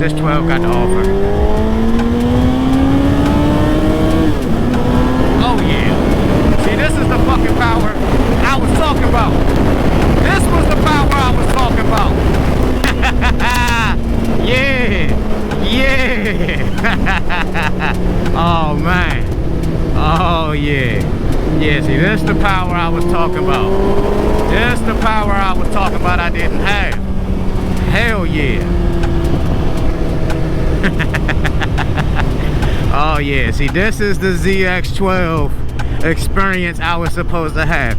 ZX12 got to offer. Oh yeah. See, this is the fucking power I was talking about. This was the power I was talking about. Yeah. Yeah. Oh man. Oh yeah. Yeah, see, this is the power I was talking about. This is the power I was talking about I didn't have. Hell yeah. Oh yeah, see, this is the ZX12 experience I was supposed to have.